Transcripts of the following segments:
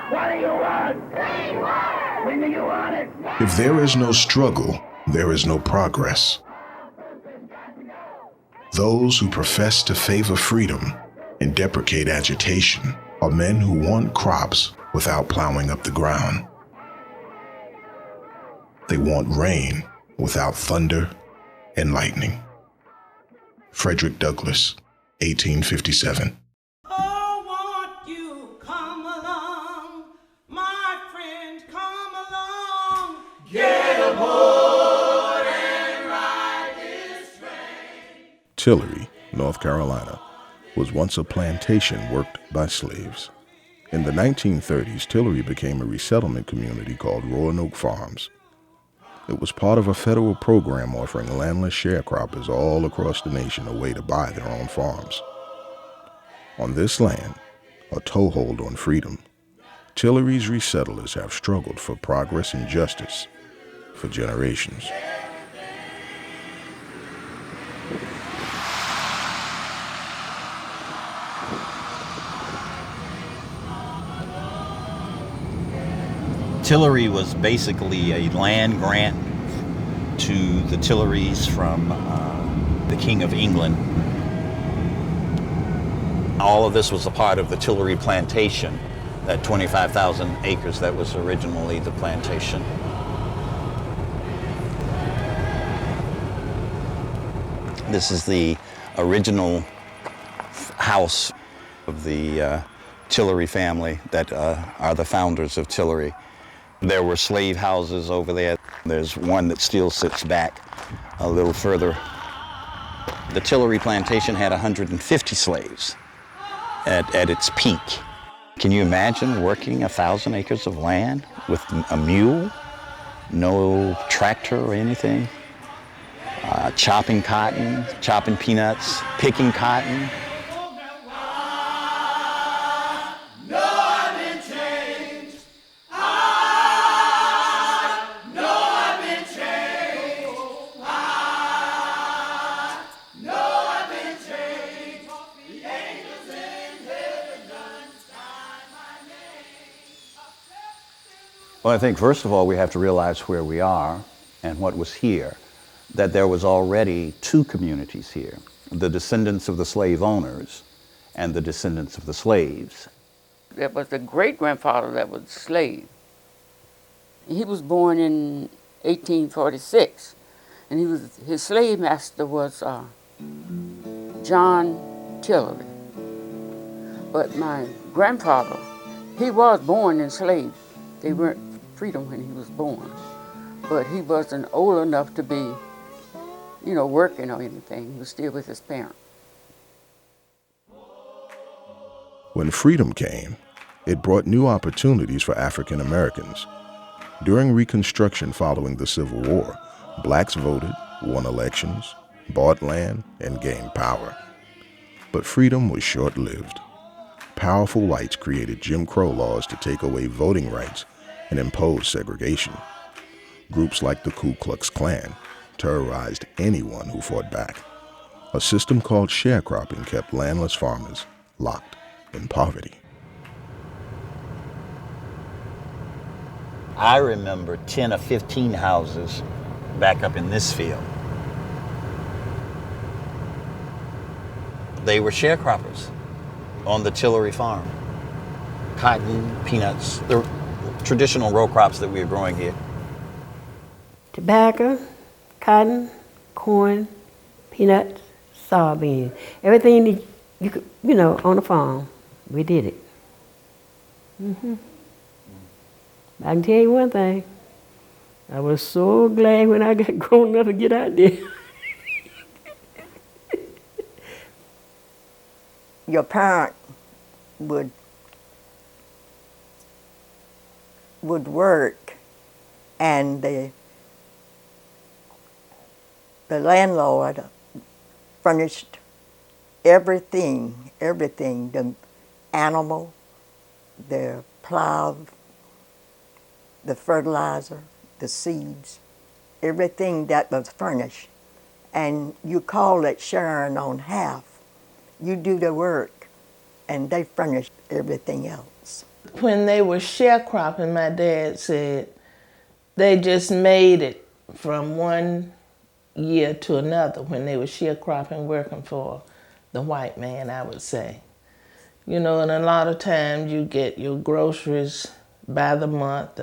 What do you want? Clean water! When do you want it? If there is no struggle, there is no progress. Those who profess to favor freedom and deprecate agitation are men who want crops without plowing up the ground. They want rain without thunder and lightning. Frederick Douglass, 1857. Oh, won't you come along, my friend, come along. Get aboard and ride this train. Tillery, North Carolina, was once a plantation worked by slaves. In the 1930s, Tillery became a resettlement community called Roanoke Farms. It was part of a federal program offering landless sharecroppers all across the nation a way to buy their own farms. On this land, a toehold on freedom, Tillery's resettlers have struggled for progress and justice for generations. Tillery was basically a land grant to the Tillerys from the King of England. All of this was a part of the Tillery plantation, that 25,000 acres that was originally the plantation. This is the original house of the Tillery family that are the founders of Tillery. There were slave houses over there. There's one that still sits back a little further. The Tillery plantation had 150 slaves at its peak. Can you imagine working 1,000 acres of land with a mule? No tractor or anything? Chopping cotton, chopping peanuts, picking cotton. Well, I think first of all we have to realize where we are and what was here, that there was already two communities here, the descendants of the slave owners and the descendants of the slaves. There was a great-grandfather that was a slave. He was born in 1846, and his slave master was John Tillery. But my grandfather, he was born enslaved. They weren't freedom when he was born, but he wasn't old enough to be, working or anything. He was still with his parents. When freedom came, it brought new opportunities for African Americans. During Reconstruction following the Civil War, blacks voted, won elections, bought land, and gained power. But freedom was short-lived. Powerful whites created Jim Crow laws to take away voting rights and impose segregation. Groups like the Ku Klux Klan terrorized anyone who fought back. A system called sharecropping kept landless farmers locked in poverty. I remember 10 or 15 houses back up in this field. They were sharecroppers on the Tillery farm. Cotton, peanuts, the traditional row crops that we were growing here. Tobacco, cotton, corn, peanuts, soybeans. Everything you could, on the farm, we did it. I can tell you one thing. I was so glad when I got grown enough to get out there. Your parent would work, and the landlord furnished everything, the animal, the plow, the fertilizer, the seeds, everything that was furnished. And you call it sharing on half. You do the work, and they furnish everything else. When they were sharecropping, my dad said they just made it from one year to another when they were sharecropping, working for the white man, I would say. You know, and a lot of times you get your groceries by the month,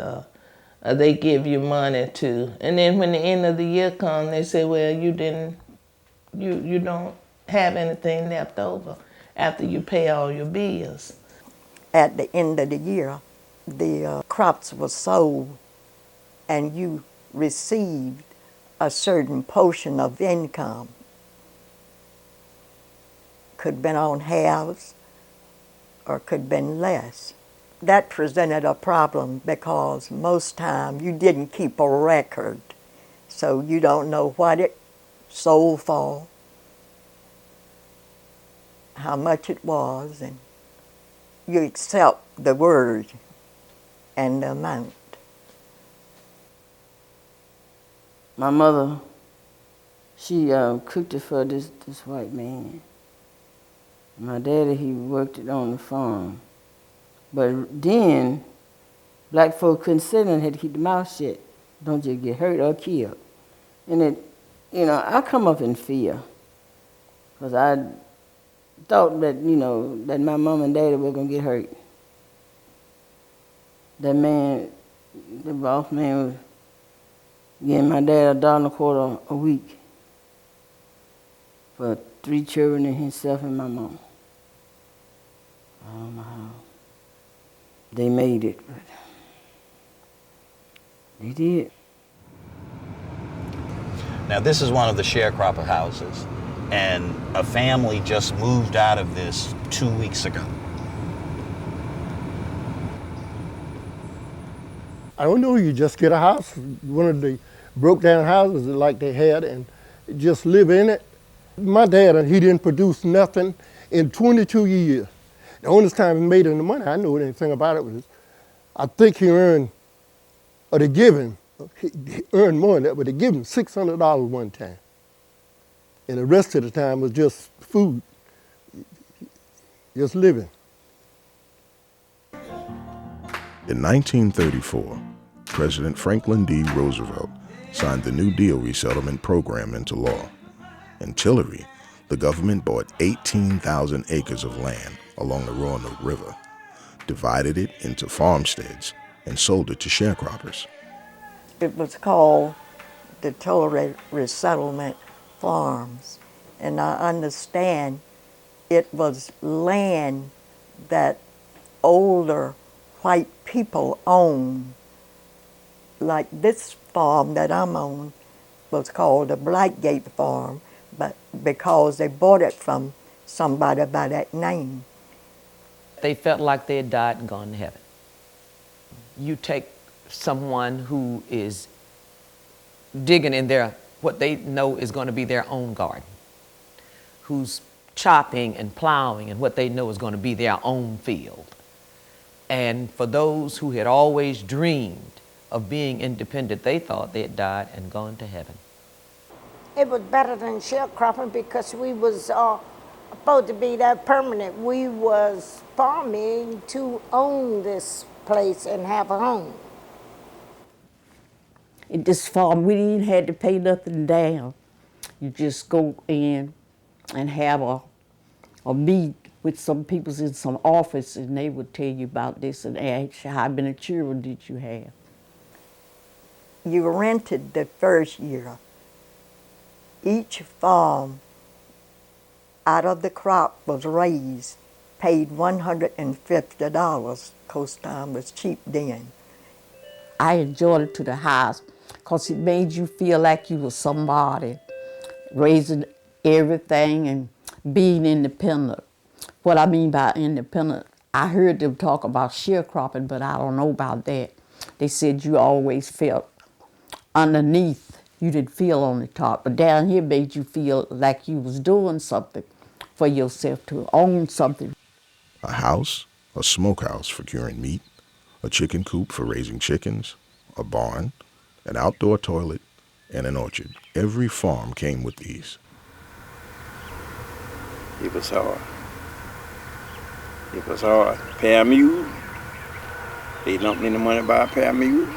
they give you money too. And then when the end of the year comes, they say, well, you don't have anything left over after you pay all your bills. At the end of the year, the crops were sold and you received a certain portion of income. Could have been on halves or could have been less. That presented a problem because most time you didn't keep a record, so you don't know what it sold for, how much it was, and you accept the word and the amount. My mother, she cooked it for this white man. My daddy, he worked it on the farm. But then, black folk couldn't sit and had to keep the mouth shut. Don't just get hurt or killed. And it, you know, I come up in fear. Because I thought that, you know, that my mom and daddy were going to get hurt. That man, the boss man, was giving my dad $1.25 a week for 3 children and himself and my mom. I don't know how they made it, but they did. Now this is one of the sharecropper houses, and a family just moved out of this 2 weeks ago. I don't know, you just get a house, one of the broke down houses like they had, and just live in it. My dad, he didn't produce nothing in 22 years. The only time he made any money, I knew anything about it, was I think he earned, or they give him, he earned more than that, but they give him $600 one time. And the rest of the time was just food, just living. In 1934, President Franklin D. Roosevelt signed the New Deal resettlement program into law. In Tillery, the government bought 18,000 acres of land along the Roanoke River, divided it into farmsteads, and sold it to sharecroppers. It was called the Tillery Resettlement Farms, and I understand it was land that older white people owned. Like this farm that I'm on was called the Blackgate Farm, but because they bought it from somebody by that name. They felt like they had died and gone to heaven. You take someone who is digging in their, what they know is going to be their own garden, who's chopping and plowing and what they know is going to be their own field. And for those who had always dreamed of being independent, they thought they had died and gone to heaven. It was better than sharecropping because we was supposed to be that permanent. We was farming to own this place and have a home. In this farm, we didn't have to pay nothing down. You just go in and have a meet with some people in some office, and they would tell you about this and ask you how many children did you have. You rented the first year. Each farm out of the crop was raised, paid $150, because time was cheap then. I enjoyed it to the highest because it made you feel like you were somebody, raising everything and being independent. What I mean by independent, I heard them talk about sharecropping, but I don't know about that. They said you always felt underneath, you didn't feel on the top, but down here made you feel like you was doing something for yourself, to own something. A house, a smokehouse for curing meat, a chicken coop for raising chickens, a barn, an outdoor toilet, and an orchard. Every farm came with these. It was hard. It was hard. Pay a mule, They lumped in the money by a pair of mules,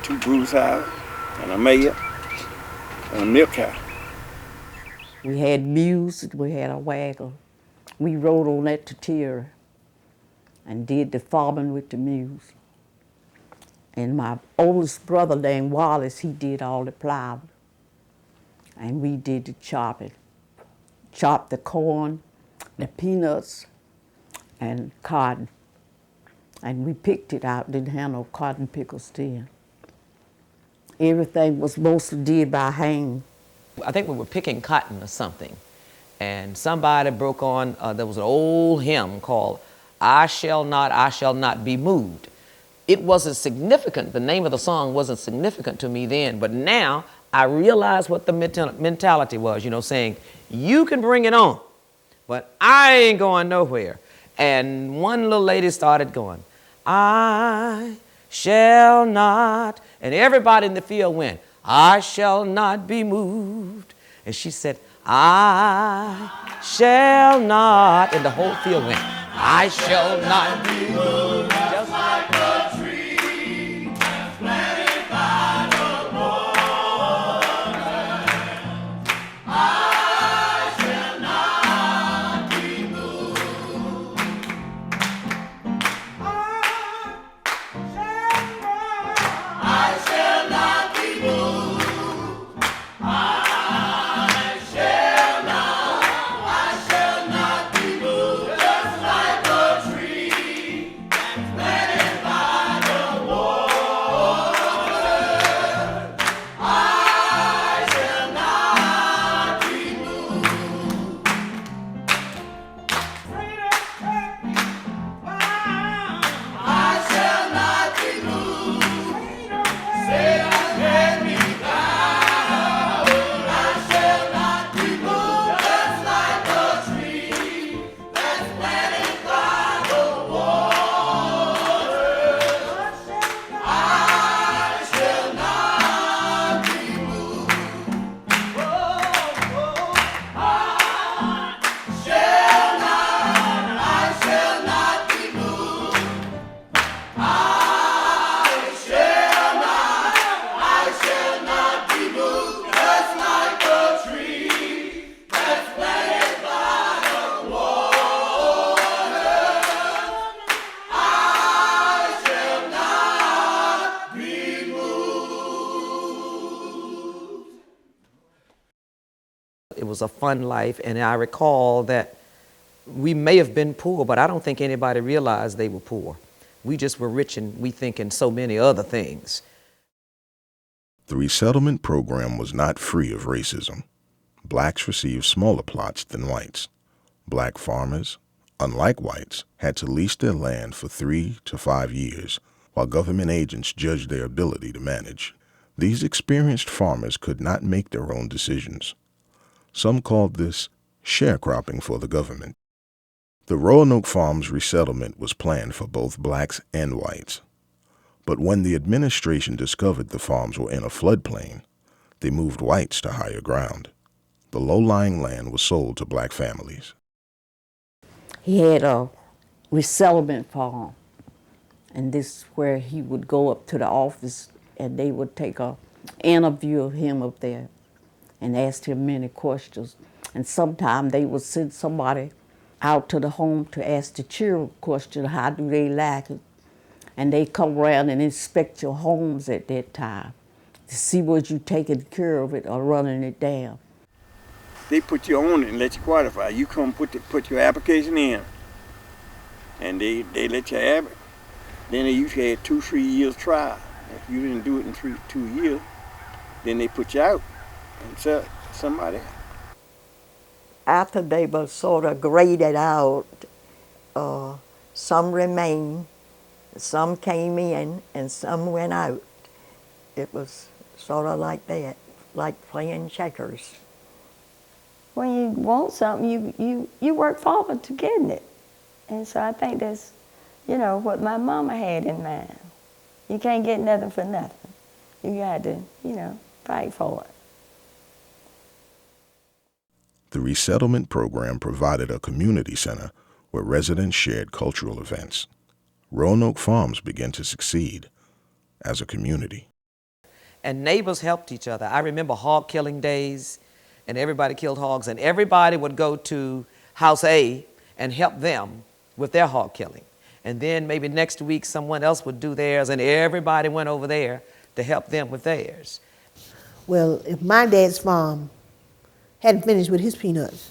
2 bruise houses, and a mayor, and a milk cow. We had mules, we had a wagon. We rode on that to Tillery and did the farming with the mules. And my oldest brother named Wallace, he did all the plowing. And we did the chopping. Chopped the corn, the peanuts, and cotton. And we picked it out, didn't have no cotton pickers then. Everything was mostly did by hand. I think we were picking cotton or something, and somebody broke on, there was an old hymn called I Shall Not Be Moved. It wasn't significant, the name of the song wasn't significant to me then, but now I realize what the mentality was, you know, saying, you can bring it on, but I ain't going nowhere. And one little lady started going, I shall not, and everybody in the field went, I shall not be moved. And she said, I shall not, and the whole field went, I shall not be moved. Just like a tree that's planted by the water. I shall not be moved. I shall not be moved. It was a fun life, and I recall that we may have been poor, but I don't think anybody realized they were poor. We just were rich and we think in so many other things. The resettlement program was not free of racism. Blacks received smaller plots than whites. Black farmers, unlike whites, had to lease their land for 3 to 5 years, while government agents judged their ability to manage. These experienced farmers could not make their own decisions. Some called this sharecropping for the government. The Roanoke Farms resettlement was planned for both blacks and whites. But when the administration discovered the farms were in a floodplain, they moved whites to higher ground. The low-lying land was sold to black families. He had a resettlement farm, and this is where he would go up to the office and they would take an interview of him up there and ask him many questions. And sometimes they would send somebody out to the home to ask the children question, how do they like it? And they come around and inspect your homes at that time to see was you taking care of it or running it down. They put you on it and let you qualify. You come put your application in, and they let you have it. Then they usually had 2-3 years trial. If you didn't do it in 2 years, then they put you out and sell it to somebody else. After they were sort of graded out, some remained, some came in, and some went out. It was sort of like that, like playing checkers. When you want something, you work forward to getting it. And so I think that's, you know, what my mama had in mind. You can't get nothing for nothing. You got to, you know, fight for it. The resettlement program provided a community center where residents shared cultural events. Roanoke Farms began to succeed as a community. And neighbors helped each other. I remember hog killing days, and everybody killed hogs, and everybody would go to House A and help them with their hog killing. And then maybe next week someone else would do theirs, and everybody went over there to help them with theirs. Well, if my dad's farm hadn't finished with his peanuts,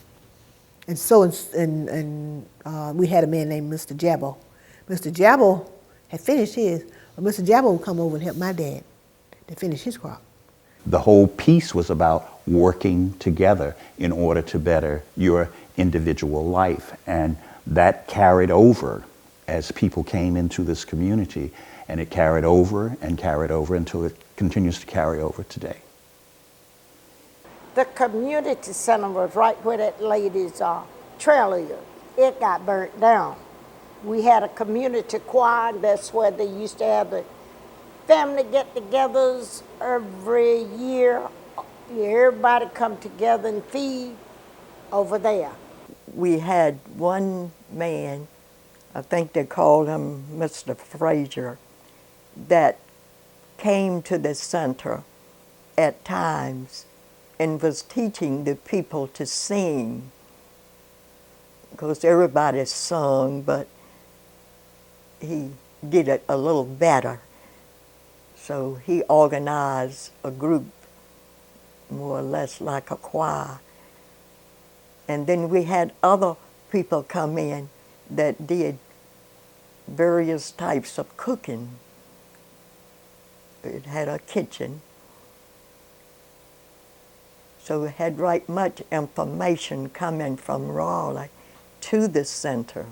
and we had a man named Mr. Jabbo. Mr. Jabbo had finished his, but Mr. Jabbo would come over and help my dad to finish his crop. The whole piece was about working together in order to better your individual life, and that carried over as people came into this community, and it carried over until it continues to carry over today. The community center was right where that lady's trailer is. It got burnt down. We had a community choir, and that's where they used to have the family get-togethers every year. Everybody come together and feed over there. We had one man, I think they called him Mr. Frazier, that came to the center at times and was teaching the people to sing. Because everybody sung, but he did it a little better. So he organized a group, more or less like a choir. And then we had other people come in that did various types of cooking. It had a kitchen. So we had right much information coming from Raleigh to the center.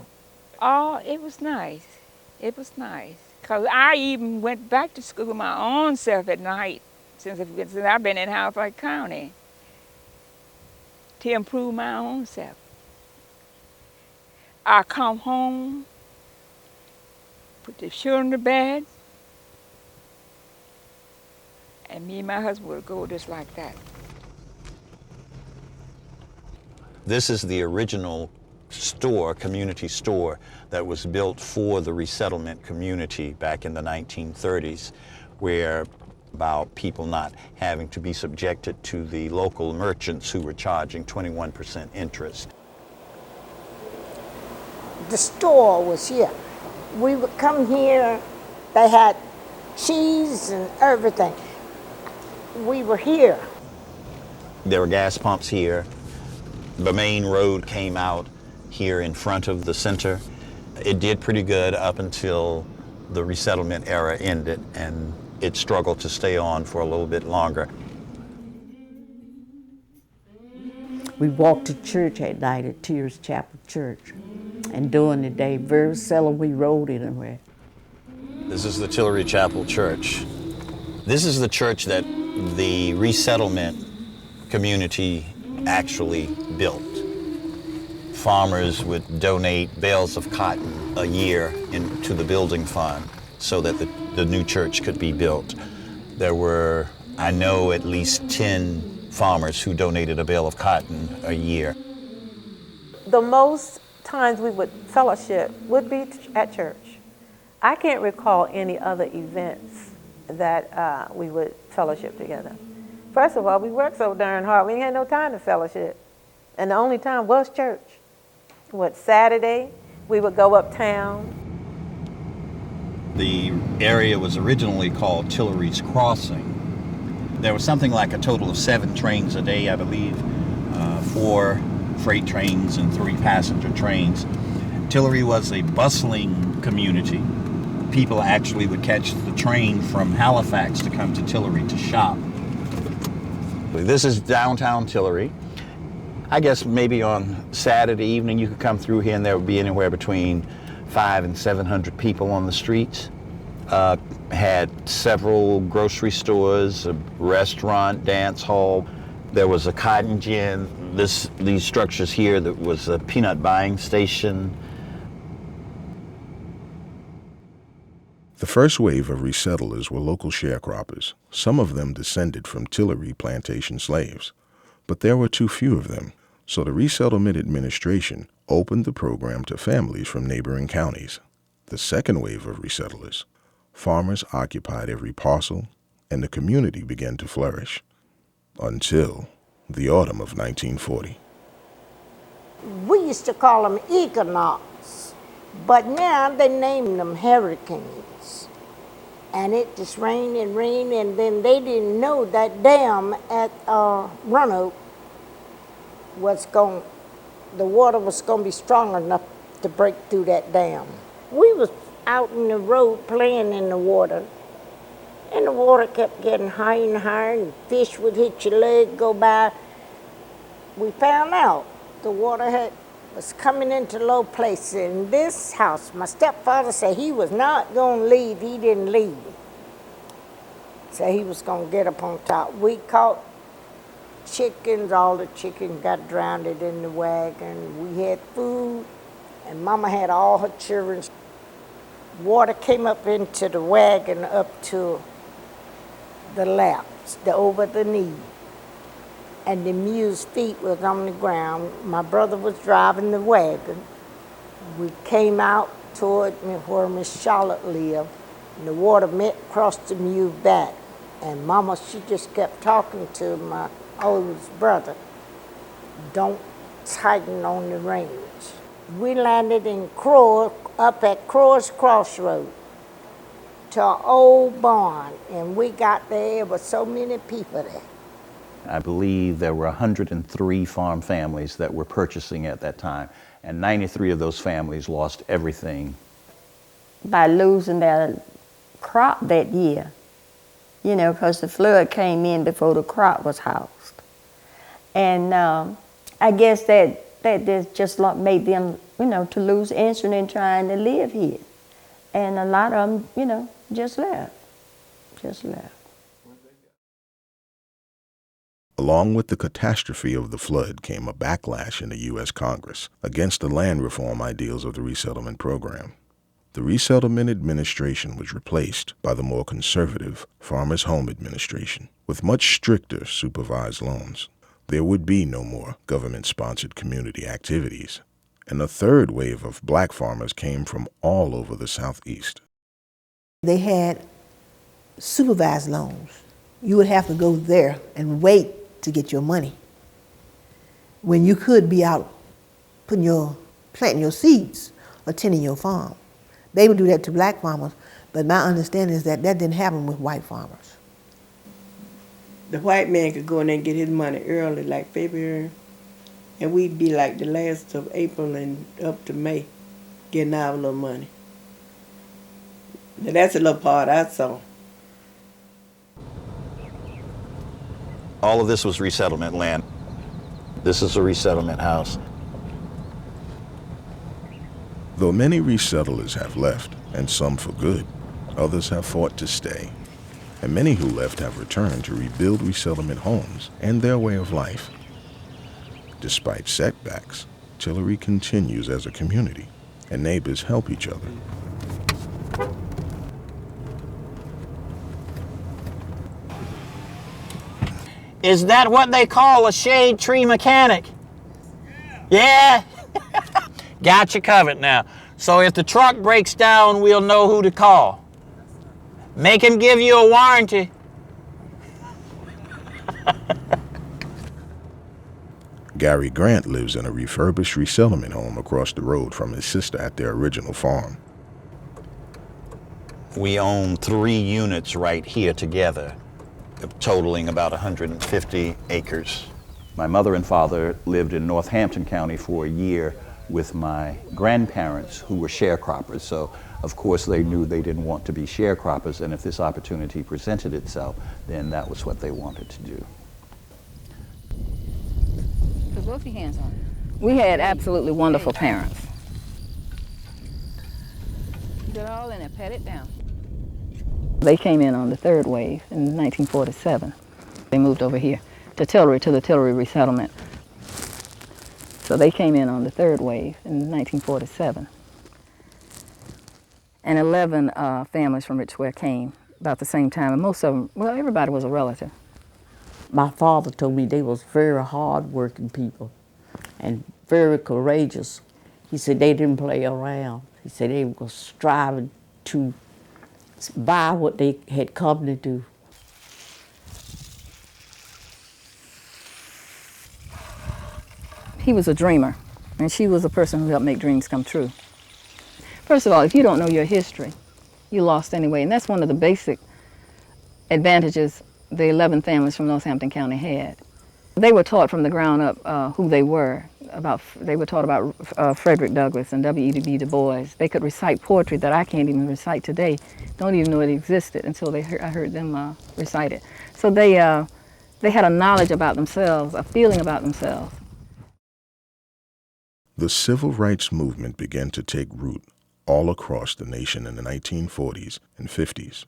Oh, it was nice. It was nice. Because I even went back to school my own self at night since I've been in Halifax County to improve my own self. I come home, put the children to bed, and me and my husband would go just like that. This is the original store, community store, that was built for the resettlement community back in the 1930s, where about people not having to be subjected to the local merchants who were charging 21% interest. The store was here. We would come here, they had cheese and everything. We were here. There were gas pumps here. The main road came out here in front of the center. It did pretty good up until the resettlement era ended, and it struggled to stay on for a little bit longer. We walked to church at night at Tillery Chapel Church, and during the day, very seldom we rode anywhere. This is the Tillery Chapel Church. This is the church that the resettlement community actually built. Farmers would donate bales of cotton a year into the building fund so that the new church could be built. There were, I know, at least 10 farmers who donated a bale of cotton a year. The most times we would fellowship would be at church. I can't recall any other events that we would fellowship together. First of all, we worked so darn hard, we ain't had no time to fellowship. And the only time was church. Saturday, we would go uptown. The area was originally called Tillery's Crossing. There was something like a total of 7 trains a day, I believe, 4 freight trains and 3 passenger trains. Tillery was a bustling community. People actually would catch the train from Halifax to come to Tillery to shop. This is downtown Tillery. I guess maybe on Saturday evening you could come through here and there would be anywhere between 500 and 700 people on the streets. Had several grocery stores, a restaurant, dance hall. There was a cotton gin. These structures here, that was a peanut buying station. The first wave of resettlers were local sharecroppers. Some of them descended from Tillery plantation slaves. But there were too few of them, so the Resettlement Administration opened the program to families from neighboring counties. The second wave of resettlers, farmers occupied every parcel, and the community began to flourish until the autumn of 1940. We used to call them equinox, but now they name them hurricanes. And it just rained and rained, and then they didn't know that dam at Roanoke the water was going to be strong enough to break through that dam. We was out in the road playing in the water, and the water kept getting higher and higher, and fish would hit your leg, go by. We found out the water was coming into low places. In this house, my stepfather said he was not going to leave. He didn't leave. So he was going to get up on top. We caught chickens. All the chickens got drowned in the wagon. We had food, and Mama had all her children. Water came up into the wagon up to the laps, over the knee. And the mule's feet was on the ground. My brother was driving the wagon. We came out toward where Miss Charlotte lived, and the water met across the mule's back. And Mama, she just kept talking to my oldest brother, don't tighten on the reins. We landed in Crow, up at Crow's Crossroad, to an old barn, and we got there with so many people there. I believe there were 103 farm families that were purchasing at that time, and 93 of those families lost everything. By losing their crop that year, because the flood came in before the crop was housed. And I guess that just made them, to lose interest in trying to live here. And a lot of them, just left. Along with the catastrophe of the flood came a backlash in the U.S. Congress against the land reform ideals of the resettlement program. The Resettlement Administration was replaced by the more conservative Farmers Home Administration, with much stricter supervised loans. There would be no more government-sponsored community activities, and a third wave of black farmers came from all over the Southeast. They had supervised loans. You would have to go there and wait to get your money, when you could be out planting your seeds or tending your farm. They would do that to black farmers, but my understanding is that didn't happen with white farmers. The white man could go in there and get his money early, like February, and we'd be like the last of April and up to May, getting our little money. Now that's a little part I saw. All of this was resettlement land. This is a resettlement house. Though many resettlers have left, and some for good, others have fought to stay. And many who left have returned to rebuild resettlement homes and their way of life. Despite setbacks, Tillery continues as a community, and neighbors help each other. Is that what they call a shade tree mechanic? Yeah? Got you covered now. So if the truck breaks down, we'll know who to call. Make him give you a warranty. Gary Grant lives in a refurbished resettlement home across the road from his sister at their original farm. We own 3 units right here together, totaling about 150 acres. My mother and father lived in Northampton County for a year with my grandparents, who were sharecroppers. So, of course, they knew they didn't want to be sharecroppers, and if this opportunity presented itself, then that was what they wanted to do. Put both your hands on it. We had absolutely wonderful parents. Get it all in it, pat it down. They came in on the third wave in 1947. They moved over here to Tillery, to the Tillery resettlement. So they came in on the third wave in 1947. And 11 families from Richware came about the same time, and most of them, well, everybody was a relative. My father told me they was very hard-working people and very courageous. He said they didn't play around. He said they were striving to buy what they had come to do. He was a dreamer, and she was a person who helped make dreams come true. First of all, if you don't know your history, you're lost anyway, and that's one of the basic advantages the 11 families from Northampton County had. They were taught from the ground up who they were. They were taught about Frederick Douglass and W.E.B. Du Bois. They could recite poetry that I can't even recite today. Don't even know it existed until I heard them recite it. So they had a knowledge about themselves, a feeling about themselves. The civil rights movement began to take root all across the nation in the 1940s and 50s.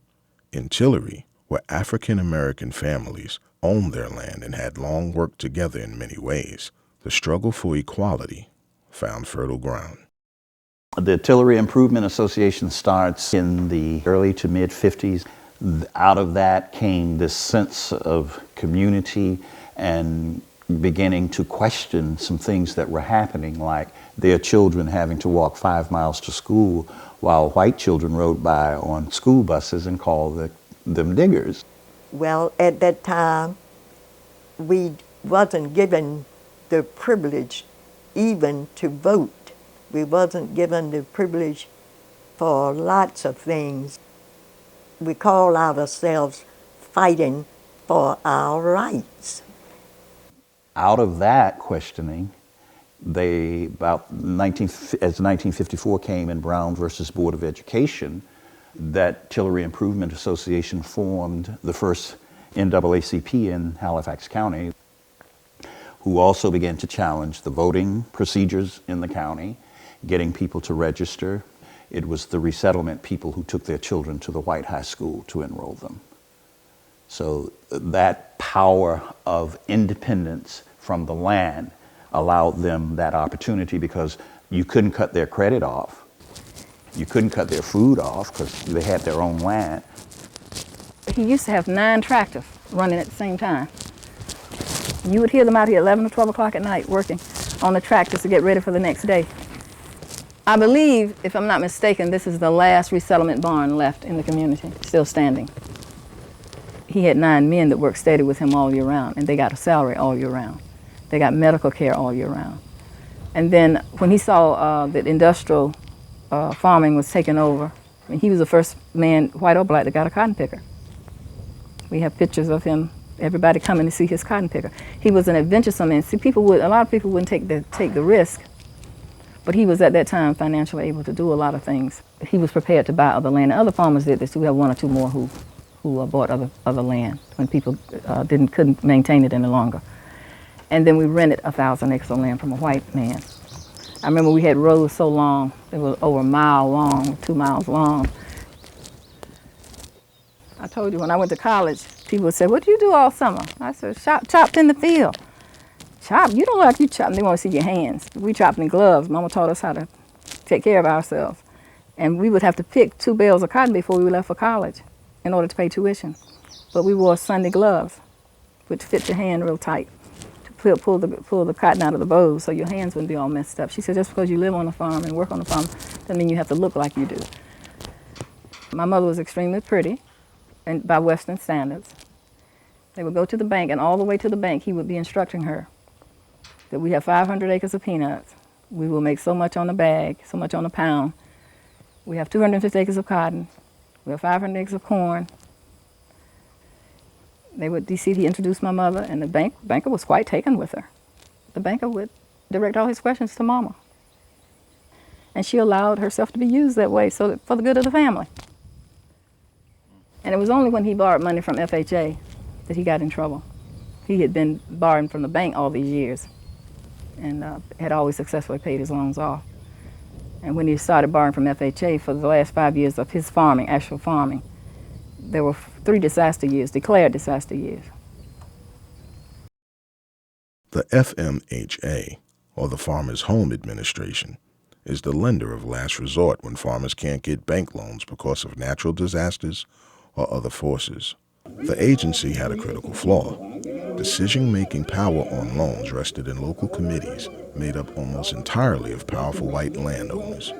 In Tillery, where African American families owned their land and had long worked together in many ways, the struggle for equality found fertile ground. The Tillery Improvement Association starts in the early to mid 50s. Out of that came this sense of community and beginning to question some things that were happening, like their children having to walk 5 miles to school while white children rode by on school buses and called them diggers. Well, at that time, we wasn't given the privilege even to vote. We wasn't given the privilege for lots of things. We call ourselves fighting for our rights. Out of that questioning, as 1954 came in Brown versus Board of Education, that Tillery Improvement Association formed the first NAACP in Halifax County, who also began to challenge the voting procedures in the county, getting people to register. It was the resettlement people who took their children to the white high school to enroll them. So that power of independence from the land allowed them that opportunity, because you couldn't cut their credit off. You couldn't cut their food off because they had their own land. He used to have 9 tractors running at the same time. You would hear them out here at 11 or 12 o'clock at night working on the tractors to get ready for the next day. I believe, if I'm not mistaken, this is the last resettlement barn left in the community, still standing. He had 9 men that worked steady with him all year round, and they got a salary all year round. They got medical care all year round. And then when he saw that industrial farming was taken over, I mean, he was the first man, white or black, that got a cotton picker. We have pictures of him, everybody coming to see his cotton picker. He was an adventuresome man. See, a lot of people wouldn't take the risk, but he was at that time financially able to do a lot of things. He was prepared to buy other land. Other farmers did this. We have 1 or 2 more who bought other land when people couldn't maintain it any longer. And then we rented 1,000 acres of land from a white man. I remember we had roads so long, they were over a mile long, 2 miles long. I told you when I went to college, people would say, "What do you do all summer?" I said, chopped in the field. Chop? You don't like you chop, they want to see your hands. We chopped in gloves. Mama taught us how to take care of ourselves. And we would have to pick 2 bales of cotton before we left for college in order to pay tuition. But we wore Sunday gloves, which fit your hand real tight, to pull the cotton out of the bows so your hands wouldn't be all messed up. She said, just because you live on a farm and work on a farm doesn't mean you have to look like you do. My mother was extremely pretty, and by Western standards. They would go to the bank, and all the way to the bank, he would be instructing her that we have 500 acres of peanuts. We will make so much on a bag, so much on a pound. We have 250 acres of cotton. We have 500 acres of corn. They would, he introduced my mother, and the banker was quite taken with her. The banker would direct all his questions to Mama. And she allowed herself to be used that way for the good of the family. And it was only when he borrowed money from FHA that he got in trouble. He had been borrowing from the bank all these years and had always successfully paid his loans off. And when he started borrowing from FHA for the last 5 years of his farming, actual farming, there were 3 disaster years, declared disaster years. The FMHA, or the Farmers Home Administration, is the lender of last resort when farmers can't get bank loans because of natural disasters or other forces. The agency had a critical flaw. Decision-making power on loans rested in local committees made up almost entirely of powerful white landowners.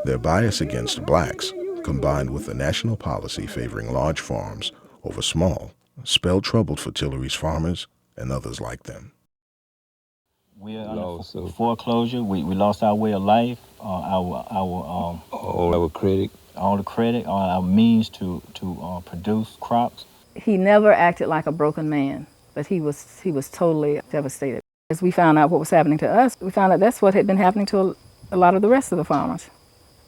Their bias against blacks, combined with a national policy favoring large farms over small, spelled trouble for Tillery's farmers and others like them. We are under foreclosure. We lost our way of life, all our credit, our means to produce crops. He never acted like a broken man, but he was totally devastated. As we found out what was happening to us, we found out that's what had been happening to a lot of the rest of the farmers.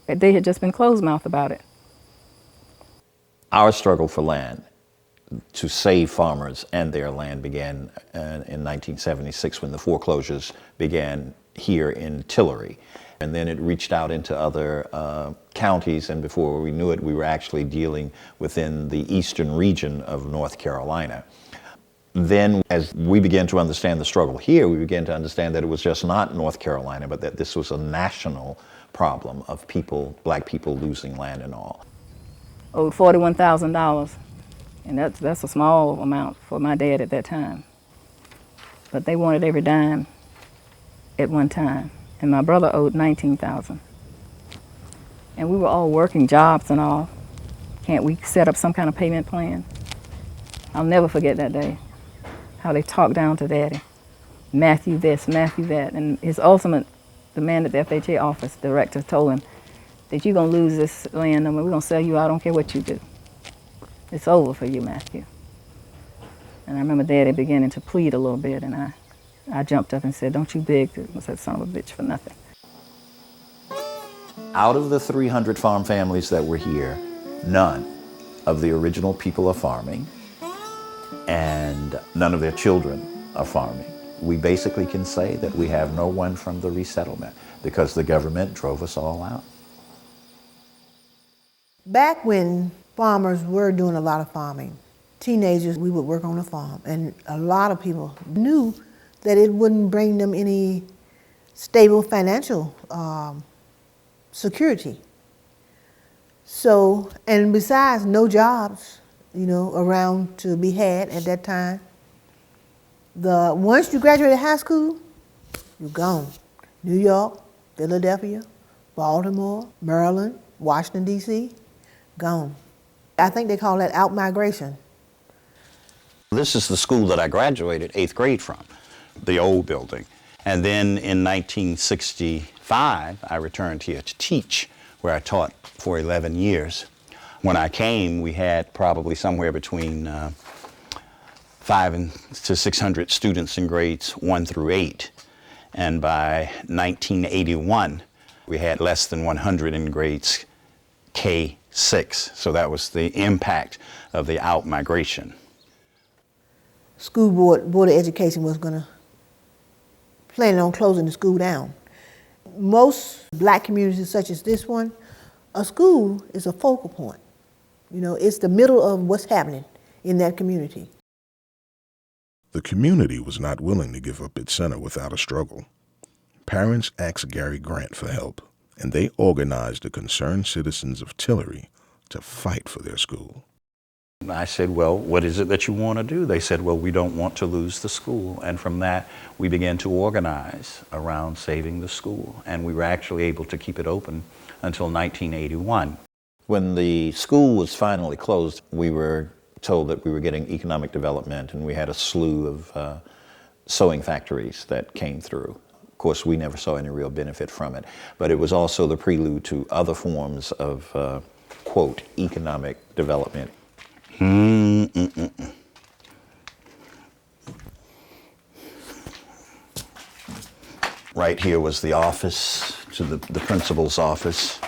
They had just been closed-mouthed about it. Our struggle for land to save farmers and their land began in 1976 when the foreclosures began here in Tillery. And then it reached out into other counties, and before we knew it, we were actually dealing within the eastern region of North Carolina. Then, as we began to understand the struggle here, we began to understand that it was just not North Carolina, but that this was a national problem of people, black people losing land and all. Owed $41,000, and that's a small amount for my dad at that time. But they wanted every dime at one time, and my brother owed $19,000. And we were all working jobs and all. Can't we set up some kind of payment plan? I'll never forget that day, how they talked down to Daddy. Matthew this, Matthew that, and his ultimate, the man at the FHA office director told him that you're gonna lose this land, and we're gonna sell you out, I don't care what you do. It's over for you, Matthew. And I remember Daddy beginning to plead a little bit, and I jumped up and said, don't you beg that son of a bitch for nothing. Out of the 300 farm families that were here, none of the original people are farming, and none of their children are farming. We basically can say that we have no one from the resettlement because the government drove us all out. Back when farmers were doing a lot of farming, teenagers, we would work on the farm, and a lot of people knew that it wouldn't bring them any stable financial security. So, and besides, no jobs, around to be had at that time. Once you graduated high school, you're gone. New York, Philadelphia, Baltimore, Maryland, Washington, D.C., gone. I think they call that out-migration. This is the school that I graduated 8th grade from, the old building. And then in 1965, I returned here to teach, where I taught for 11 years. When I came, we had probably somewhere between 500 to 600 students in grades 1 through 8. And by 1981, we had less than 100 in grades K-6. So that was the impact of the out-migration. School Board of Education was planning on closing the school down. Most black communities such as this one, a school is a focal point. It's the middle of what's happening in that community. The community was not willing to give up its center without a struggle. Parents asked Gary Grant for help, and they organized the concerned citizens of Tillery to fight for their school. I said, well, what is it that you want to do? They said, well, we don't want to lose the school. And from that, we began to organize around saving the school. And we were actually able to keep it open until 1981. When the school was finally closed, we were told that we were getting economic development, and we had a slew of sewing factories that came through. Of course, we never saw any real benefit from it, but it was also the prelude to other forms of, quote, economic development. Right here was the office, to the principal's office.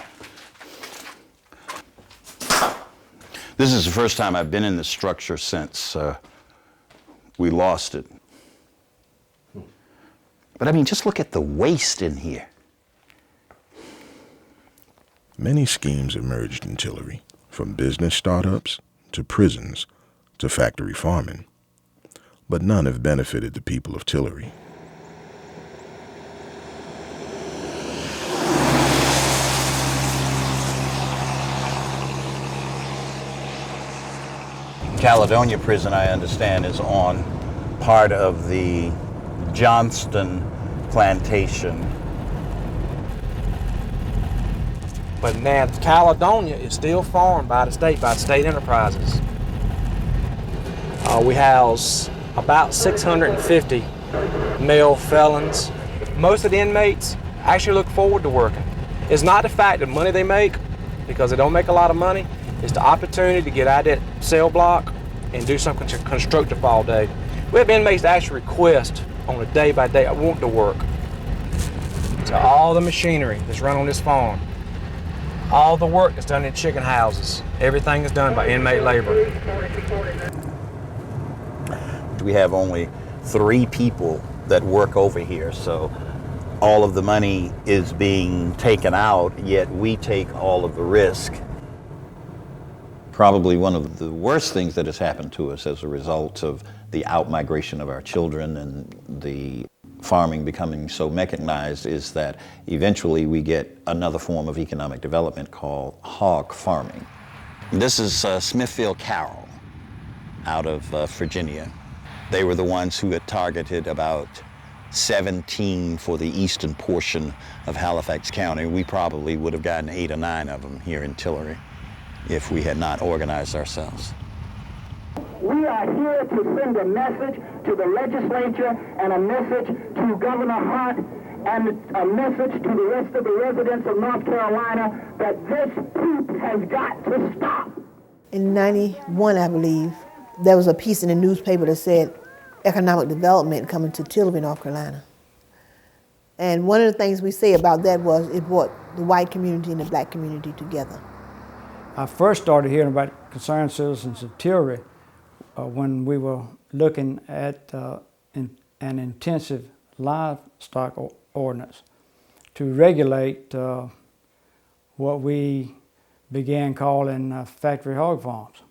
This is the first time I've been in this structure since we lost it. But I mean, just look at the waste in here. Many schemes emerged in Tillery, from business startups to prisons to factory farming. But none have benefited the people of Tillery. Caledonia Prison, I understand, is on part of the Johnston plantation. But now Caledonia is still farmed by the state enterprises. We house about 650 male felons. Most of the inmates actually look forward to working. It's not the fact of money they make, because they don't make a lot of money. It's the opportunity to get out of that cell block and do something constructive all day. We have inmates that actually request on a day-by-day, I want to work. So all the machinery that's run on this farm, all the work that's done in chicken houses, everything is done by inmate labor. We have only 3 people that work over here, so all of the money is being taken out, yet we take all of the risk. Probably one of the worst things that has happened to us as a result of the outmigration of our children and the farming becoming so mechanized is that eventually we get another form of economic development called hog farming. This is Smithfield Carroll out of Virginia. They were the ones who had targeted about 17 for the eastern portion of Halifax County. We probably would have gotten 8 or 9 of them here in Tillery if we had not organized ourselves. We are here to send a message to the legislature and a message to Governor Hunt and a message to the rest of the residents of North Carolina that this poop has got to stop. In 91, I believe, there was a piece in the newspaper that said economic development coming to Tillery, North Carolina. And one of the things we say about that was it brought the white community and the black community together. I first started hearing about concerned citizens of Tillery when we were looking at an intensive livestock ordinance to regulate what we began calling factory hog farms.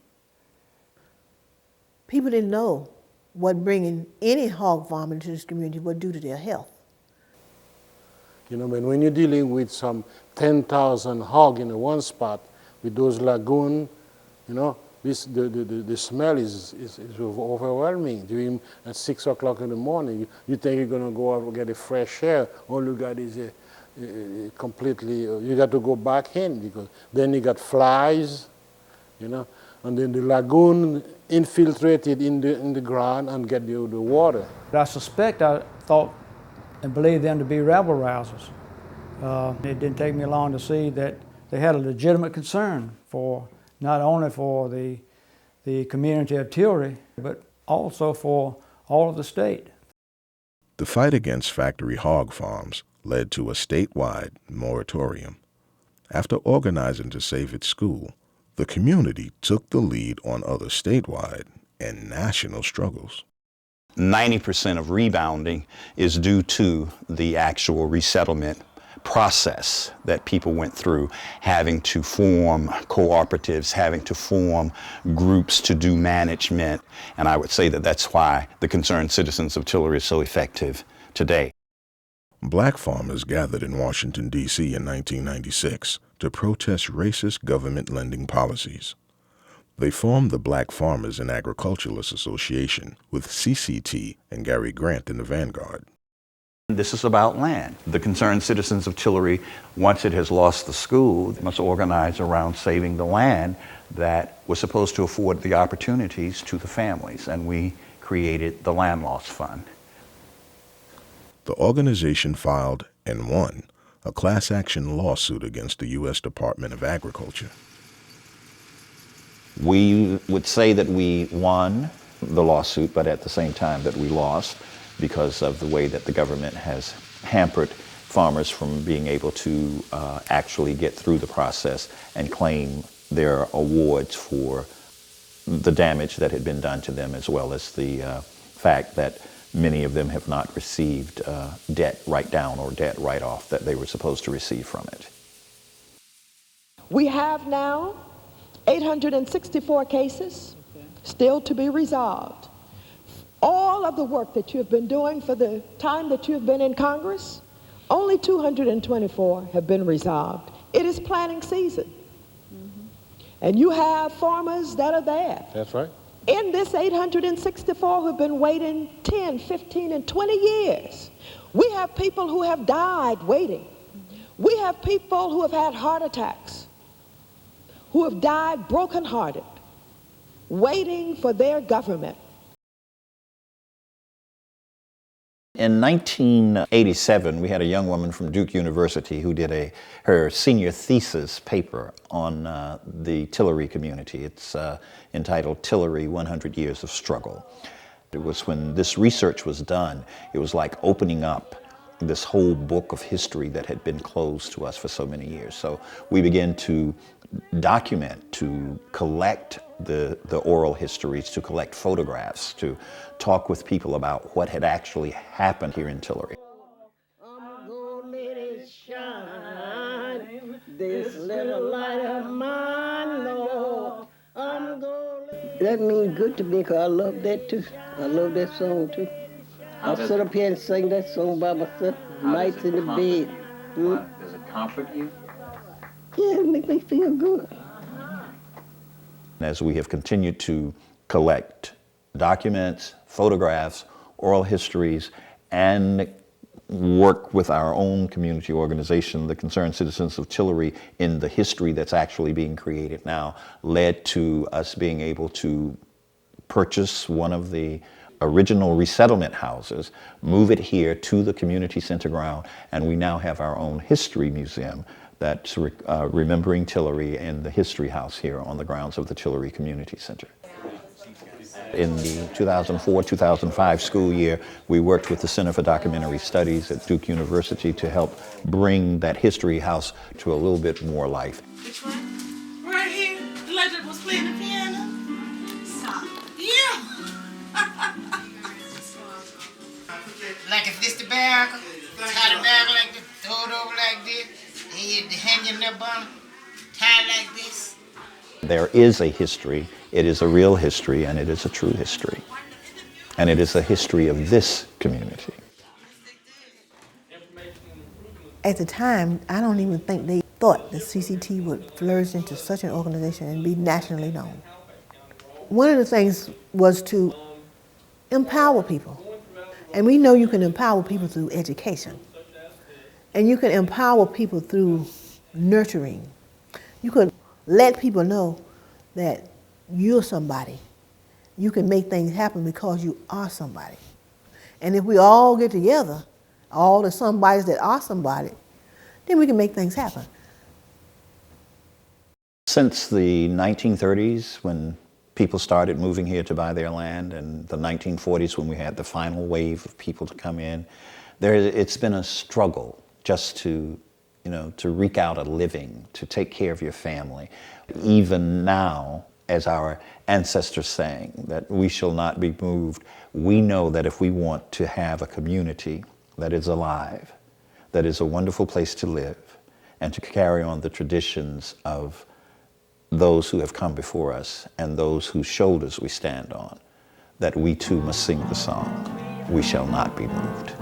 People didn't know what bringing any hog farm into this community would do to their health. You know, when you're dealing with some 10,000 hog in one spot, with those lagoons, you know, the smell is overwhelming. During at 6 o'clock in the morning, you think you're going to go out and get a fresh air. All you got is completely, you got to go back in because then you got flies, you know, and then the lagoon infiltrated in the ground and get the water. I thought and believed them to be rabble rousers. It didn't take me long to see that they had a legitimate concern for not only for the community of Tillery, but also for all of the state. The fight against factory hog farms led to a statewide moratorium. After organizing to save its school, the community took the lead on other statewide and national struggles. 90% of rebounding is due to the actual resettlement process that people went through, having to form cooperatives, having to form groups to do management. And I would say that that's why the Concerned Citizens of Tillery is so effective today. Black farmers gathered in Washington, D.C. in 1996 to protest racist government lending policies. They formed the Black Farmers and Agriculturalists Association with CCT and Gary Grant in the vanguard. This is about land. The Concerned Citizens of Tillery, once it has lost the school, must organize around saving the land that was supposed to afford the opportunities to the families, and we created the Land Loss Fund. The organization filed and won a class action lawsuit against the U.S. Department of Agriculture. We would say that we won the lawsuit, but at the same time that we lost because of the way that the government has hampered farmers from being able to actually get through the process and claim their awards for the damage that had been done to them, as well as the fact that many of them have not received debt write-down or debt write-off that they were supposed to receive from it. We have now 864 cases still to be resolved. All of the work that you have been doing for the time that you have been in Congress, only 224 have been resolved. It is planting season. And you have farmers that are there. That's right. In this 864 who have been waiting 10, 15, and 20 years. We have people who have died waiting. We have people who have had heart attacks, who have died brokenhearted, waiting for their government. In 1987, we had a young woman from Duke University who did her senior thesis paper on the Tillery community. It's entitled Tillery, 100 Years of Struggle. It was when this research was done, it was like opening up this whole book of history that had been closed to us for so many years. So we began to document, to collect the oral histories, to collect photographs, to talk with people about what had actually happened here in Tillery. This little light of mine, Lord, that means good to me, because I love that too. I love that song too. I'll sit up here and sing that song by myself, nights in the bed. Does it comfort you? Yeah, it makes me feel good. As we have continued to collect documents, photographs, oral histories, and work with our own community organization, the Concerned Citizens of Tillery, in the history that's actually being created now, led to us being able to purchase one of the original resettlement houses, move it here to the community center ground, and we now have our own history museum that's remembering Tillery and the history house here on the grounds of the Tillery Community Center. In the 2004-2005 school year, we worked with the Center for Documentary Studies at Duke University to help bring that history house to a little bit more life. Which one? Right here. The lady that was playing the piano. Stop. Yeah. Like if this the barrel, tie the barrel like this, throw it over like this, and you hang your nip on it, tie it like this. There is a history, it is a real history, and it is a true history. And it is a history of this community. At the time, I don't even think they thought the CCT would flourish into such an organization and be nationally known. One of the things was to empower people. And we know you can empower people through education. And you can empower people through nurturing. You could let people know that you're somebody. You can make things happen because you are somebody. And if we all get together, all the somebodies that are somebody, then we can make things happen. Since the 1930s, when people started moving here to buy their land, and the 1940s when we had the final wave of people to come in, it's been a struggle just to wreak out a living, to take care of your family. Even now, as our ancestors sang, that we shall not be moved, we know that if we want to have a community that is alive, that is a wonderful place to live, and to carry on the traditions of those who have come before us and those whose shoulders we stand on, that we too must sing the song, "We Shall Not Be Moved."